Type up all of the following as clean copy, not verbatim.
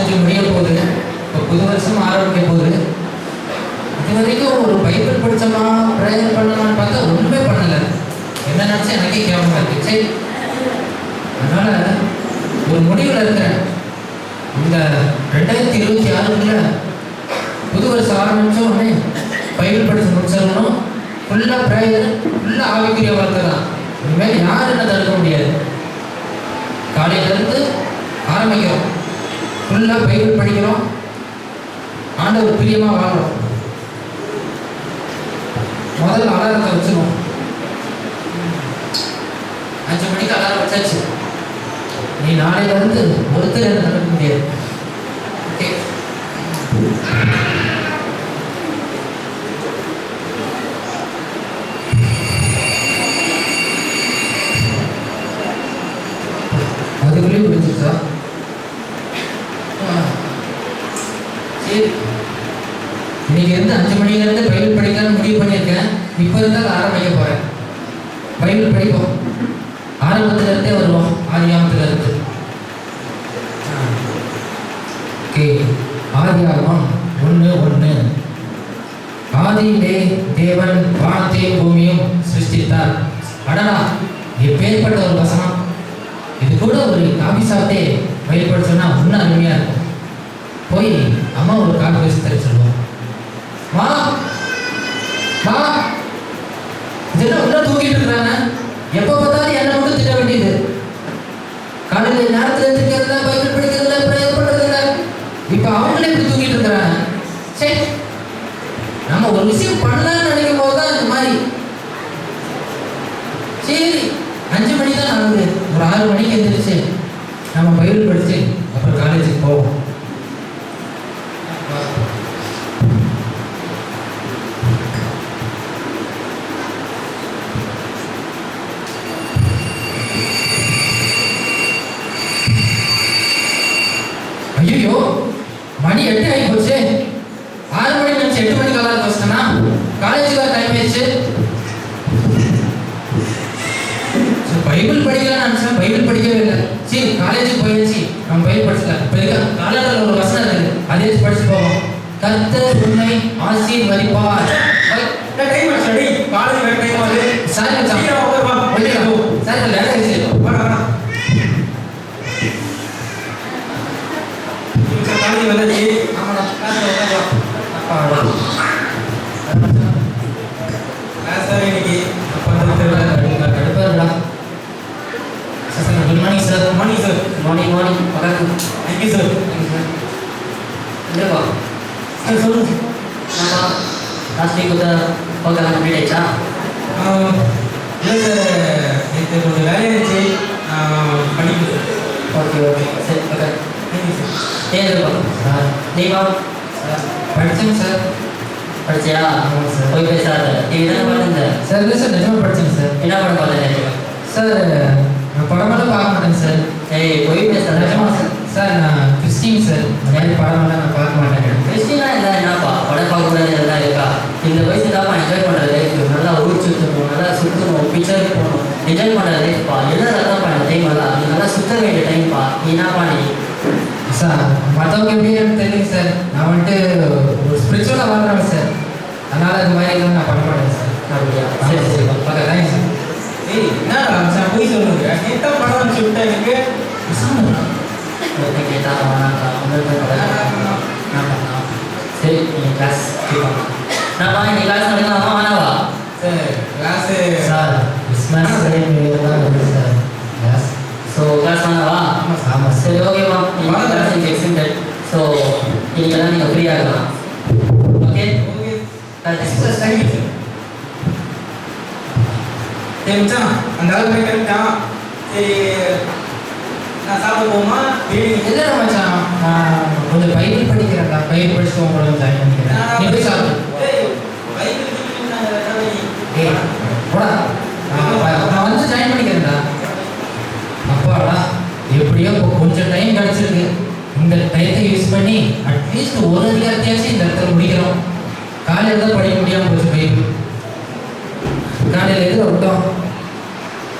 2025 முடிய போகுது. இப்போ புது வருஷம் ஆரம்பிக்க போகுது. இது வரைக்கும் ஒரு பைபிள் படித்தோமா, ப்ரேயர் பண்ணலான்னு பார்த்தா ஒன்றுமே பண்ணலை. என்ன நினச்சா எனக்கே கேவலமாக இருக்கு. சரி, அதனால் ஒரு முடிவில் இருக்கிறேன். இந்த 2026 புது வருஷம் ஆரம்பித்தோம் உடனே பைபிள் படித்து முடிச்சிடணும். ஃபுல்லாக ப்ரேயர், ஃபுல்லாக ஆவிக்குரிய வார்த்தை தான். இனிமேல் யாரும் என்ன தடுக்க முடியாது. காலையிலேருந்து ஆரம்பிக்கிறோம், ஃபுல்லாக பைபிள் படிக்கிறோம், ஆண்டவர் பிரியமாக வாழ்கிறோம். முதல்ல அலாரத்தை வச்சுருவோம். 5 மணிக்கு அலாரம் வச்சாச்சு. நீ நாளையிலேருந்து ஒருத்தர் என்ன நடக்க முடியாது. ஓகே, அதுக்குள்ளேயும் முடிஞ்சிருச்சா? சரி, இன்னைக்கு இருந்து 5 மணிலேருந்து பைபிள் படிக்கலாம்னு முடிவு பண்ணியிருக்கேன். இப்போ இருந்தால் ஆரம்பிக்க போகிறேன். பைபிள் படிப்போம், ஆரம்பத்திலிருந்தே வருவோம், ஆதியாகமத்திலிருந்து. ஓகே, ஆதியாகமம் 1:1. ஆதியிலே தேவன் வானத்தையும் பூமியும் சிருஷ்டித்தார். அடடா, எப்பேற்பட்ட ஒரு வசனம்! இது கூட ஒரு காபி சாப்பிட்டே பைபிள் சொன்னா இன்னும் அருமையாக இருக்கும். போய் அம்மா ஒரு காபி வச்சு தர சொல்லுவோம். மா மா, இதெல்லாம் இன்னும் தூக்கிட்டு இருக்கிறாங்க. எப்போ பார்த்தாலும் என்ன மட்டும் திட்ட வேண்டியது. காலையில் நேரத்தில் எழுந்திருக்கிறதா, பைபிள் படிக்கிறதா, ப்ரேயர் பண்ணுறதில்ல. இப்போ அவங்களே இப்படி தூக்கிட்டு இருக்கிறாங்க. சரி, நம்ம ஒரு விஷயம் பண்ணலான்னு நினைக்கும் போது தான் இந்த மாதிரி. சரி, 5 மணி தான் ஆகுது. ஒரு 6 மணிக்கு எழுந்திரிச்சு நம்ம பைபிள் படித்து அப்புறம் காலேஜுக்கு போவோம். ஐயோ, மணி 8 ஆகி போச்சு. 6 மணி நினச்சி 8 மணிக்கு அலாரம் வச்சுட்டேன்னா காலேஜுக்கு டைம் ஆயிடுச்சு. பைபிள் படிக்கலாம்னு நினச்சேன், பைபிள் படிக்கவே இல்லை. சரி, காலேஜுக்கு போயிடுச்சு, நம்ம பைபிள் படிச்சுக்கலாம். இப்போ இருக்க காலேஜில் ஒரு வசனம் இருக்குது, அதே படிச்சு போவோம். கர்த்தர் உன்னை ஆசீர்வதிப்பார். டைம் ஆச்சு, காலேஜ் டைம் ஆகுது. சார் சார் லேட் ஆயிடுச்சு. காலேஜ் வந்தாச்சு. ஆமாடா, இன்னைக்கு கடுப்பாருடா. Good morning sir. Morning sir. Morning வணக்கம். Thank you sir. இல்லைப்பா சார் சொல்லுங்க. ஆமா, லாஸ்ட் வீக் ப்ரோக்ராம் கம்ப்ளீட் ஆயிடுச்சா? இல்லை சார், எனக்கு கொஞ்சம் வேலை இருந்துச்சு, படிக்கல சார். ஓகே, சரி, ஓகே. Thank you sir. ஏதுப்பா சார், நீவா சார்? படித்தேங்க சார். படிச்சியா? ஆமாம் சார். போய் பேசாத. டிவி தானே பார்த்துங்க சார்? இல்லை சார், நிஜமாக படித்தேங்க சார். என்ன படம் பார்த்தேன் சார்? நான் படமெல்லாம் பார்க்க மாட்டேங்க சார். ஏய், போய் பேசாத. நிஜமா சார்? சார், நான் கிறிஸ்டின் சார். நிறைய படமெல்லாம் நான் பார்க்க மாட்டேங்க. கிறிஸ்டினா இல்லை, என்னப்பா படம் பார்க்கக்கூடாது எல்லாம் இருக்கா? இந்த வயசு தான்ப்பா என்ஜாய் பண்ணுறது. நல்லா ஊர் சுற்றணும், நல்லா சுற்றணும், பிக்சருக்கு போகணும், என்ஜாய் பண்ணுறதுப்பா. எல்லாரும் தான்ப்பா இந்த டைம் எல்லாம். நீ நல்லா சுற்ற வேண்டிய டைம்ப்பா. நீ என்னப்பா நீ? சார், மற்றவங்க எப்படி எனக்கு தெரியுங்க சார். நான் வந்துட்டு ஒரு ஸ்பிரிச்சுவலாக வாழ்கிறேன் சார். அதனால் இந்த மாதிரி எதுவும் நான் பண்ண மாட்டேன் சார். அப்படியா? சரி சரி, ஓகே, தேங்க்ஸ் சார். ஏய், என்ன சார் போய் சொல்லுங்க. நேற்று படம் அனுப்பிச்சு விட்டேன் எனக்கு. கேட்டா வேணாக்கா, உங்களுக்கு என்ன பண்ணலாம்? சரி, நீங்கள் கிளாஸ் கேட்பாங்க. நான் இன்னைக்கு கிளாஸ் நடக்கலாமா வேணாவா? சார் கிளாஸு சார், கிறிஸ்மஸ் தான் இருக்குது சார் கிளாஸ். ஸோ கிளாஸ் வேணாவா? ஆமாம். சரி, ஓகேம்மா. நீங்கள் கிளாஸ் இங்கே எக்ஸ்டெண்டட். ஸோ இன்னைக்கெல்லாம் நீங்கள் ஃப்ரீயாக இருக்கலாம். Okay okay sir. Thank you sir. சரி மச்சான், அந்த ஆள் போய் கரெக்டான். சரி, நான் சாப்பிட போமா? இல்லை மச்சான், நான் கொஞ்சம் பைபிள் படிக்கிறேன்டா. பைபிள் படிச்சுட்டு உங்களோட ஜாயின் பண்ணிக்கிறேன். நீ போய் சாப்பிடு. ஏய், போடா. நான் வந்து ஜாயின் பண்ணிக்கிறேன்டா. அப்பாடா, எப்படியோ இப்போ கொஞ்சம் டைம் கிடச்சிருக்கு. இந்த டயத்தை யூஸ் பண்ணி அட்லீஸ்ட் ஒரு அதிகாரத்தையாச்சும் இந்த இடத்துல முடிக்கிறோம். காலையில் தான் படிக்க முடியாமல் போச்சு பைபிள். காலையில் எதில் விட்டோம்?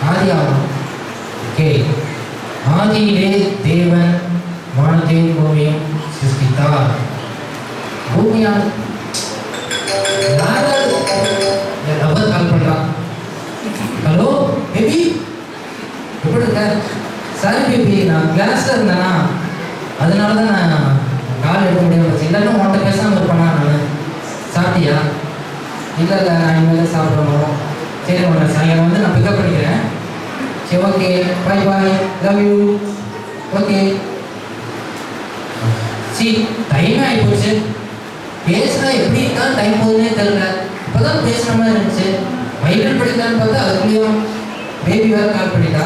ஆதியாகமம். ஓகே, ஆதியிலே தேவன் வானத்தையும் பூமியும் கிளாஸில் இருந்தேனா அதனால தான் நான் கால் எடுக்க முடியாமல் போச்சு. இல்லைன்னா உன்கிட்ட பேசாமல் இருப்பேனா நான். சாப்பிட்டியா? இல்லை நான் இனிமேல் சாப்பிடணும். சரி உன்னை சாயங்காலம் வந்து நான் பிக்கப் பண்ணிக்கிறேன். சரி okay, bye bye, love you. Okay. Time ஆகி போச்சு. பேசுனா எப்படி தான் டைம் போகுதுன்னே தெரியல. இப்போதான் பேசுகிற மாதிரி இருந்துச்சு. பைபிள் படிக்கலான்னு பார்த்தா அதுக்குள்ளேயும் பேபி வேறு கால் பண்ணிட்டா.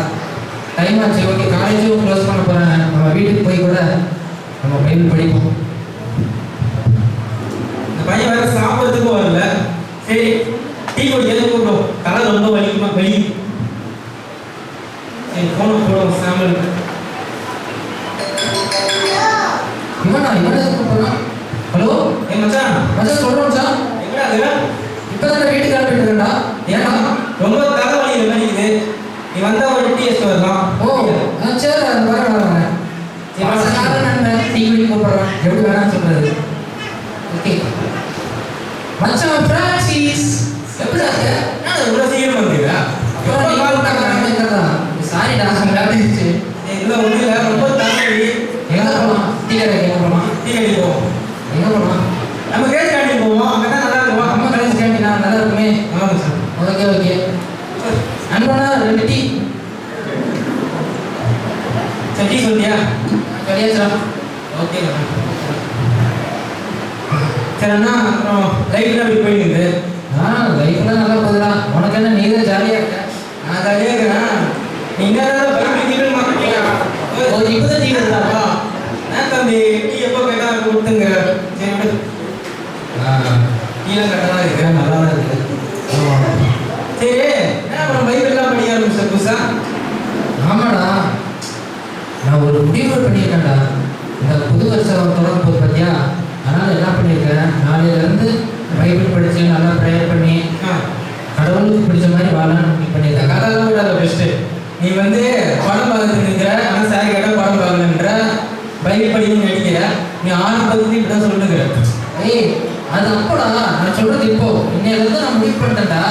டைம் ஆச்சு. ஓகே, காலேஜும் க்ளோஸ் பண்ண போகிறாங்க. நம்ம வீட்டுக்கு போய் கூட நம்ம பைபிள் படிப்போம். இந்த பையன் வேற சாப்பிட்றதுக்கும் வரல. சரி டீ குடி எதுவும் கூப்பிடும். தலை ரொம்ப வலிக்குமா? வலி. சரி ஃபோனை போடுவோம் சாம்பிளுக்கு. இவனா கூப்பிட்றான். ஹலோ மச்சான் சொல்கிறோம் மச்சான். எங்கடா அது? இப்போ தான் வீட்டுக்கு கிளம்பிட்டுருக்கேன்டா. ஏன்னா ரொம்ப தலைவலி நினைக்குது. நீ வந்தால் ஒரு டீ எடுத்து வரலாம். ஓ சரி, அது வரேன். டீ குடி கூப்பிட்றேன். எப்படி வேணாம்னு சொல்கிறது. ஓகே மச்சான் பிரான்சிஸ் எப்படி இருக்க? இவ்வளோ சீக்கிரம் வந்துருக்கா? சாரிடா விளையாடுச்சு. இல்லை ஒன்றும் இல்லை, ரொம்ப தலைவலி. எங்கே போகலாம்? டீ கடை எங்கே போகலாம்? டீ கடைக்கு போவோம். எங்கே போகலாம்? நம்ம கேஸ் கேண்டீன் போவோம். அங்கே தான் நல்லா இருக்கும். அம்மா கடைசி கேண்டீனா? நல்லா இருக்குமே. ஆமாம் சார். ஓகே அன்பனா 2 டீ. சரி டீ சொல்லியா? கிடையாச்சா? ஓகே சரி அண்ணா. அப்புறம் லைஃப்லாம் எப்படி போயிடுது? லைஃப்லாம் நல்லா போகுதுடா. உனக்கு என்ன, நீ தான் ஜாலியாக இருக்க? நான் ஜாலியாக இருக்கிறேன். நீ என்ன பைபிள் மாற்றிட்டீங்க? இப்போ தான் டீ வருதாப்பா? ஏன் தம்பி டீ எப்போ கேட்டால் கொடுத்துங்க. சரி விடு. டீலாம் கரெக்டாக தான் இருக்கு, நல்லா தான் இருக்குது. சரி ஏன் அப்புறம் பைபிள்லாம் படிக்க ஆரம்பிச்சேன் புதுசா? ஆமாடா, நான் ஒரு முடிவு பண்ணியிருக்கேன்டா. இந்த புது வருஷம் தொடங்க போது பார்த்தியா, அதனால் என்ன பண்ணியிருக்கேன், நாளையிலேருந்து பைபிள் படித்து நல்லா ப்ரேயர் பண்ணி கடவுளுக்கு பிடிச்ச மாதிரி வாழன்னு முடிவு பண்ணியிருக்கேன். கதைலாம் விடாத பெஸ்ட்டு. நீ வந்து படம் பார்த்துட்டு இருக்கிற, ஆனால் சார் கேட்டால் படம் பார்க்கலன்ற, பைபிள் படிக்கணும்னு நினைக்கிற. நீ ஆரம்பத்துக்கு இப்படி தான் சொல்லுங்கிற. ஏய் அது அப்போடா, நான் சொல்கிறது இப்போ. இன்னையிலேருந்து நான் முடிவு பண்ணிட்டேன்டா.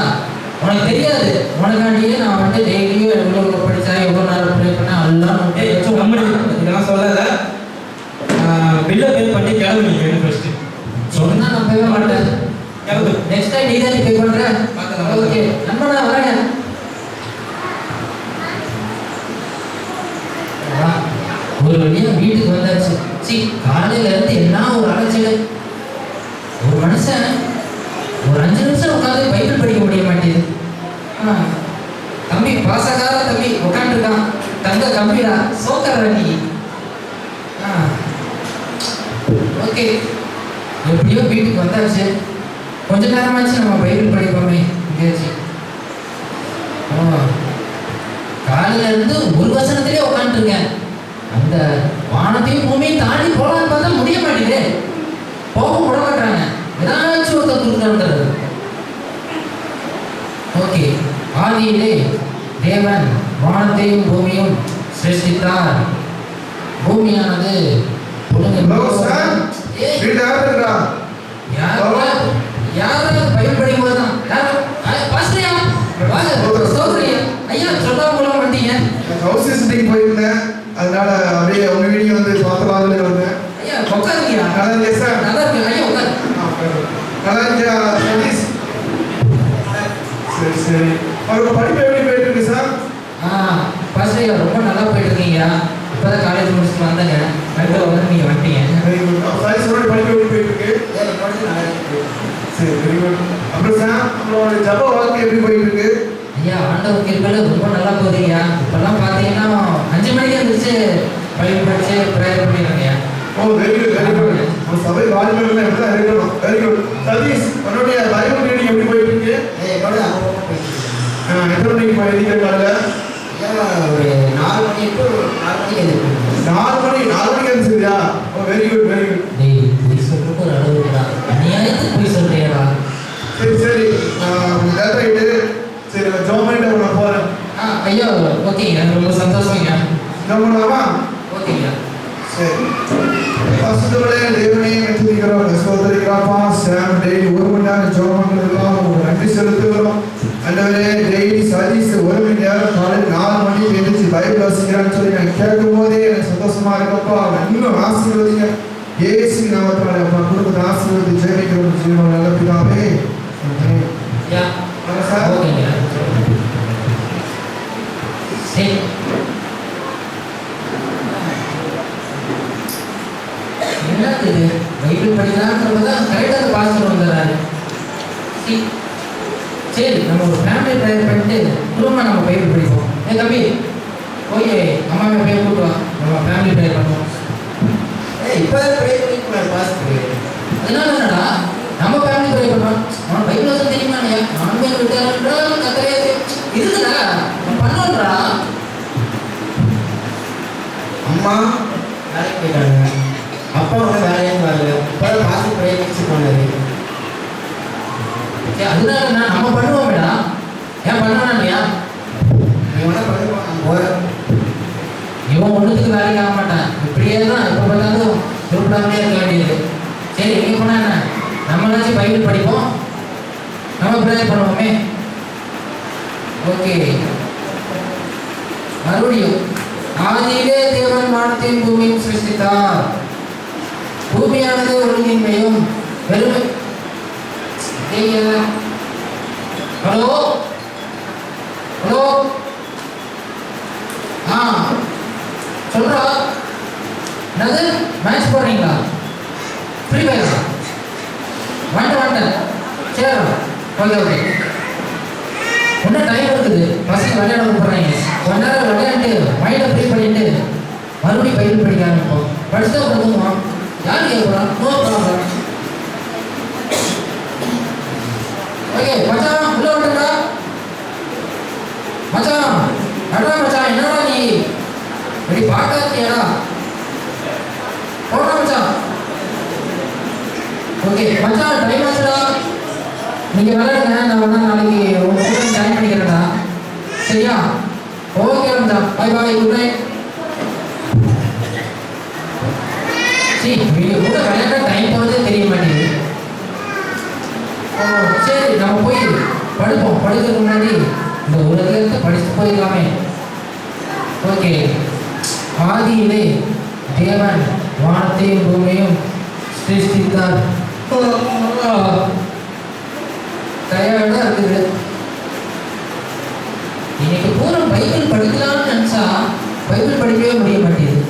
உனக்கு தெரியாது, உனக்காண்டியே நான் வந்து டெய்லியும் எவ்வளோ படித்தா எவ்வளோ நேரம் ப்ரே பண்ணேன் எல்லாம் வச்சு நம்பி இதெல்லாம் சொல்லலை. பில்லை பே பண்ணி கிளம்பு. நீங்கள் ஃபஸ்ட்டு சொன்னால் நம்பவே மாட்டேன். கிளம்பு. நெக்ஸ்ட் டைம் நீ தான் பே பண்ணுறேன். ஓகே நண்பனா வரேன். ஒரு வழியாக வீட்டுக்கு வந்தாச்சு. காலையிலேருந்து என்ன ஒரு அலைச்சல். ஒரு மனுஷன் ஒரு 5 நிமிஷம் உட்காந்து பைபிள் படிக்க முடிய மாட்டேது. தம்பி பாசக்கார தம்பி உட்காந்துருக்கான். தங்க கம்பிடா சோக்கர நீ. ஓகே எப்படியோ வீட்டுக்கு வந்தாச்சு. கொஞ்ச நேரமாச்சு நம்ம பைபிள் படிப்போமே இங்கேயாச்சு. காலையில இருந்து ஒரு வசனத்திலே உட்காந்துருக்கேன். அந்த வானத்தையும் பூமியும் தாண்டி போகலான்னு பார்த்தா முடிய மாட்டேங்குது. போக விட மாட்டாங்க. ஏதாச்சும் ஒருத்தர் கொடுத்துறது. ஓகே, ஆதியிலே தேவன் வானத்தையும் பூமியும் சிருஷ்டித்தார். பூமியானது யாராவது பைபிள் படிக்கும் போது தான் ஐயா சொல்லாம மாட்டீங்க. ஹவுஸ் விசிட்டிங் போயிருந்தேன், அதனால அப்படியே உங்க வீடியோ வந்து பார்த்து வந்தேன். ஐயா உட்காருங்க. நல்லா இருக்கேன் சார். நல்லா இருக்கு ஐயா, உட்காரு. நல்லா இருக்கியா சதீஷ்? சரி சரி. அவரோட படிப்பு எப்படி போயிட்டு இருக்கு சார்? ஃபர்ஸ்ட் ஐயா ரொம்ப நல்லா போயிட்டு இருக்கீங்க. இப்போதான் காலேஜ் முடிச்சுட்டு வந்தேங்க. அடுத்த வந்து நீங்கள் வந்துட்டீங்க. Very good. சதீஷோட படிப்பு எப்படி போயிட்டு இருக்கு? சரி வெரி குட். அப்புறம் சார் நம்மளோட ஜப வாழ்க்கை எப்படி போயிட்டு இருக்கு? ஐயா ஆண்டவர் கிருபையில ரொம்ப நல்லா போகுதுங்கய்யா. இப்போல்லாம் பார்த்தீங்கன்னா 5 மணிக்கு இருந்துச்சு பைபிள் படிச்சு ப்ரேயர் பண்ணிடுறேங்க. ஓ வெரி குட் வெரி குட். நம்ம சபை வாலிபர்கள் எப்படி தான் இருக்கணும். Very good. சதீஷ் உன்னுடைய பைபிள் ரீடிங் எப்படி போயிட்டு இருக்கு? என்னோட அனுபவம் போயிட்டு எத்தனை மணிக்கு போயிருக்கீங்க காலையில? ஒரு 4 மணி டு 4 மணிக்கு எழுதிருக்கேன். 4 மணிக்கு எழுந்துச்சியா? ஓ வெரி குட் வெரி குட். டேய் போய் சொல்றதுக்கு ஒரு அளவு இருக்குடா. அநியாயத்துக்கு போய் சொல்றியடா. சரி சரி. லேட் ஆயிட்டு. சரி நான் ஜாப் பண்ணிட்டு நான் போறேன். ஐயா ஓகேங்க, ரொம்ப சந்தோஷங்க. ஜாப் பண்ணலாமா? ஓகேங்க. சரி. பரிசுத்தவரே தேவனே துதிக்கிறோம், ஸ்தோத்திரிக்கிறோம்ப்பா. சாம் டெய்லி 1 மணி நேரம் ஜாப் பண்றதுலாம் உங்களுக்கு நன்றி செலுத்துகிறோம். ஆண்டவரே டெய்லி சதீஷ் 1 மணி நேரம் காலையில் 4 மணிக்கு எழுந்திருச்சு பைபிள் வாசிக்கிறான்னு சொல்லி நான் கேட்கும் போதே எனக்கு சந்தோஷமா இருக்கப்பா. இன்னும் ஆசீர்வதிங்க இயேசு நாமத்தாலே அப்பா. குடும்பத்தை ஆசீர்வதி ஜெபிக்கிற ஜீவன் நல்ல பிதாவே. சார் ஓகேங்க. சரி என்னது இது பைபிள் படிக்கலாம்ன்றதான் கரெக்டாக பாஸ்டர் வந்துடுறாரு. சரி நம்ம ஒரு ஃபேமிலி ப்ரேயர் பண்ணிட்டு திரும்ப நம்ம பைபிள் படிப்போம். தம்பி ஓகே அம்மாவை போய் கூட்டு வா, நம்ம ஃபேமிலி ப்ரேயர் பண்ணுவோம். இப்போ ப்ரேயர் பண்ணிக்கலாம் பாஸ்டர். அதனால என்னடா நம்ம ஃபேமிலி ப்ரேயர் பண்ணுறோம். அவன் பைபிள் வந்து தெரியுமா இல்லையா? நானும் விட்டாருன்றா கத்தரையே இருக்குடா பண்ணோன்றா. அம்மா வேலைக்கு போயிட்டாங்க, அப்பா வந்து வேலையும் வரல, இப்போ பாசி ப்ரேயர் மிக்ஸ் பண்ணாரு. அதனால நான் நம்ம பண்ணுவோம்டா. ஏன் பண்ணுவானா இல்லையா? இவன் ஒன்றுத்துக்கு வேலைக்கு ஆக மாட்டான். இப்படியே தான் எப்போ பார்த்தாலும் உருப்படாமலே இருக்க வேண்டியது. சரி எங்கே போனா என்ன, நம்மளாச்சும் பைபிள் படிப்போம், நம்ம ப்ரேயர் பண்ணுவோமே. ஓகே மறுபடியும் ஆதியிலே தேவன் வானத்தையும் பூமியும் சிருஷ்டித்தார். பூமியானது ஒழுங்கின்மையும் வெறுமை. ஹலோ ஹலோ சொல்றா என்னது மேட்ச் போடுறீங்களா? ஃப்ரீ ஃபயரா? வந்துட்டேன். சரி ஓகே ஓகே. இன்னும் டைம் இருக்குது. பசங்க விளையாட கூப்பிட்றாங்க. கொஞ்ச நேரம் விளையாண்டு மைண்டை ஃப்ரீ பண்ணிட்டு மறுபடியும் பைபிள் படிக்க ஆரம்பிப்போம். படிச்சுட்டா கொடுத்துருவோம். யார் கேட்குறான்? No problem. ஓகே மச்சான் உள்ள வந்துடா. மச்சான் அடா மச்சான் என்னடா நீ இப்படி பார்க்காதியடா. போடா மச்சான். ஓகே மச்சான் டைம் ஆச்சுடா. நீங்க விளையாடுங்க, நான் வேணா நாளைக்கு உங்க கூட ஜாயின் பண்ணிக்கிறேன்டா. சரியா? ஓகே மச்சான் பை பை குட் நைட். சரி நீங்க கூட விளையாட டைம் போகிறதே தெரிய மாட்டேங்குது. சரி நம்ம போய் படிப்போம். படிக்கிறதுக்கு முன்னாடி இந்த உலகத்தை படிச்சுட்டு போயிடலாமே. ஓகே ஆதியிலே தேவன் வானத்தையும் பூமியையும் சிருஷ்டித்தார். டயர்டா இருக்குது. இன்னைக்கு பூரா பைபிள் படிக்கலாம்னு நினைச்சா பைபிள் படிக்கவே முடிய மாட்டேங்குது.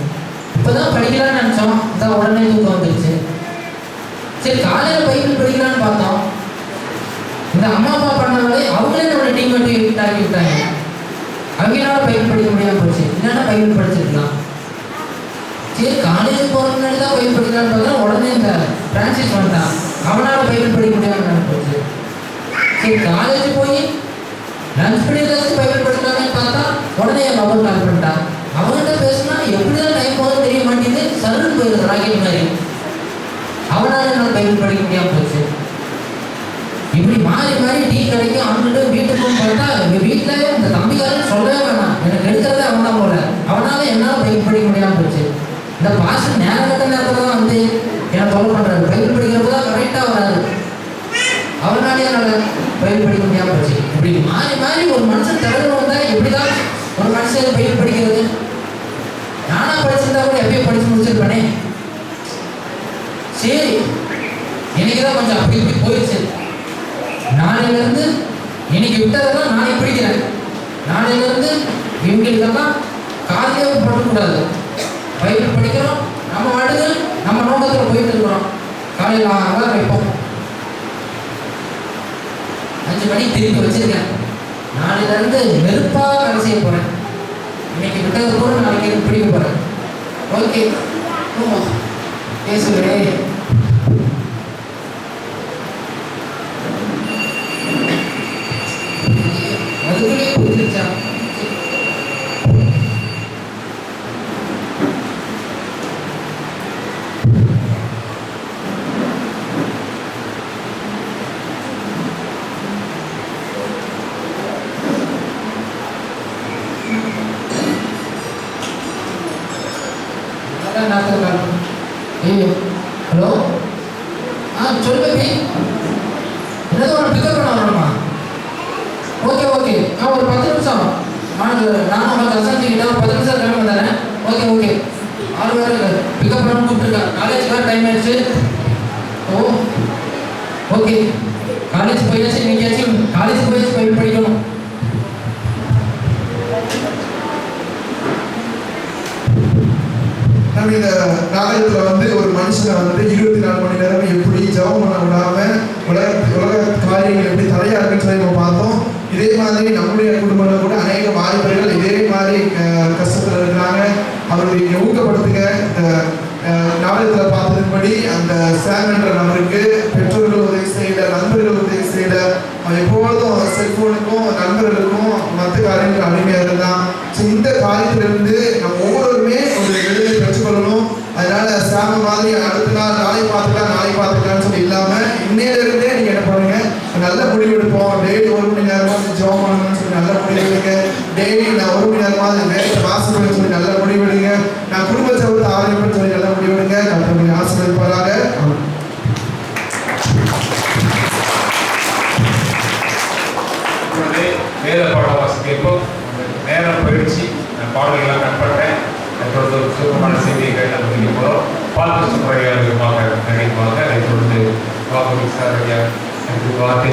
இப்பதான் படிக்கலாம்னு நினைச்சோம், அதான் உடனே தூக்கம் வந்துருச்சு. சரி காலையில பைபிள் படிக்கலாம்னு பார்த்தோம். இந்த அம்மா அப்பா பண்ணாலே அவங்களே நம்மளை டீம் மட்டும் ஆக்கி விட்டாங்க. அவங்களால பைபிள் படிக்க முடியாம போச்சு. இல்லைன்னா பைபிள் படிச்சிருக்கலாம். சரி காலேஜ் போகிற முன்னாடி தான் பைபிள் படிக்கலான்னு பார்த்தா உடனே இந்த பிரான்சிஸ் வந்துட்டான். அவனால பைபிள் படிக்க முடியாம போச்சு. சரி காலேஜ் போய் லஞ்ச் பண்ணிட்டு பைபிள் படிக்கலாம்னு பார்த்தா உடனே என் மொபைல் கால் பண்ணிட்டான். அவன்கிட்ட பேசினா எப்படிதான் டைம் போகுது தெரிய மாட்டேங்குது. சருன்னு போயிருது ராக்கெட் மாதிரி. அவனால என்னால் பைபிள் படிக்க முடியாம போச்சு. இப்படி மாறி மாறி டீ கடைக்கு அவன்கிட்ட வீட்டுக்கும் பார்த்தா எங்கள் வீட்டில் இந்த தம்பிக்காரன் சொல்லவே வேணாம், எனக்கு எடுக்கிறதே அவன் தான் போல. அவனால என்னால் பைபிள் படிக்க முடியாமல் போச்சு. இந்த பாஸ்டர் நேரத்தில் தான் வந்து என்னை தொலை பண்ணுறாரு. பைபிள் படிக்கிறது தான் கரெக்டாக வராது. அவனாலே என்னால் பைபிள் படிக்க முடியாமல் போச்சு. இப்படி மாறி மாறி ஒரு மனுஷன் தவறு வந்தால் எப்படி தான் ஒரு மனுஷன் பைபிள் படிக்கிறது? நானாக படிச்சிருந்தா கூட எப்பயும் படித்து முடிச்சிருப்பேனே. சரி இன்னைக்கு தான் கொஞ்சம் அப்படி இப்படி போயிடுச்சு. நாளையிலேருந்து இன்னைக்கு விட்டதெல்லாம் நாளைக்கு பிடிக்கிறேன். நாளையிலேருந்து இவங்களுக்கெல்லாம் காலையே போடக்கூடாது. பைபிள் படிக்கிறோம், நம்ம வாடுகள் நம்ம நோக்கத்தில் போயிட்டு இருக்கிறோம். காலையில் 6 வைப்போம், 5 மணிக்கு திருப்பி வச்சிருக்கேன். நாளையிலேருந்து நெருப்பாக வேலை செய்ய போகிறேன். இன்னைக்கு விட்டது கூட நாளைக்கு பிடிக்க போகிறேன். ஓகே பேசுகிறேன். அதுக்குள்ளே புரிஞ்சிருச்சா? ஹலோ சொல்லு பேபி. என்னது உன்னை பிக்கப் பண்ண வரணுமா? ஓகே ஓகே ஒரு 10 நிமிஷம். நானும் உங்கள் கசன் கிட்ட ஒரு 10 நிமிஷம் கிளம்பி தரேன். ஓகே ஓகே ஆள் வேற பிக்கப் பண்ண கூப்பிட்டுருக்கா. காலேஜ் வேறு டைம் ஆயிடுச்சு. ஓ ஓகே, காலேஜ் போயாச்சு. இன்னைக்காச்சும் காலேஜ் போயாச்சு பைபிள் படிக்கணும். நம்ம இந்த நாடகத்துல வந்து ஒரு மனுஷனை வந்து 24 மணி நேரம் எப்படி ஜெபம் பண்ண விடாம உலக காரியங்கள் எப்படி தடையா இருக்குன்னு சொல்லி நம்ம பார்த்தோம். இதே மாதிரி நம்முடைய குடும்பங்கள் கூட அநேக வாய்ப்புகள் இதே மாதிரி கஷ்டத்துல இருக்கிறாங்க. அவர்களை ஊக்கப்படுத்துங்க. இந்த நாடகத்துல பார்த்ததுபடி அந்த சாம் என்ற நபருக்கு பெற்றோர்கள் உதவி செய்யல, நண்பர்கள் உதவி செய்யல. அவன் எப்பொழுதும் செல்போனுக்கும் நண்பர்களுக்கும் மற்ற காரியங்கள் அடிமையா இருந்தான். இந்த காரியத்திலிருந்து நம்ம ஒவ்வொருவருமே ஒரு விடுதலை பெற்றுக்கொள்ளணும். அதனால சாம மாதிரி அடுத்த நாள் நாளை பார்த்துக்கலாம்னு சொல்லி இல்லாம இன்னையிலிருந்தே நீங்க என்ன பண்ணுங்க, நல்ல முடிவெடுப்போம். டெய்லி 1 மணி நேரமாவது ஜெபம் பண்ணணும்னு சொல்லி நல்ல முடிவெடுங்க. டெய்லி நான் 1 மணி நேரமாவது வேலை வாசிப்பேன்னு சொல்லி நல்ல முடிவெடுங்க. நான் குடும்ப சபத்தை ஆரம்பிப்பேன்னு சொல்லி நல்ல முடிவெடுங்க. கர்த்தர் ஆசீர்வதிப்பாராக. வேத பாடம் வாசிக்கப்போ நேரம் போயிடுச்சு. பாடல்கள்லாம் கட் பண்ணுறேன். தொடர்ந்து ஒரு சுகமான செய்தியை கேட்டு முடிக்க போகிறோம். பால்கிருஷ்ண முறையாக நினைவாக அதை தொடர்ந்து வாக்கு விசாரணையாக வார்த்தை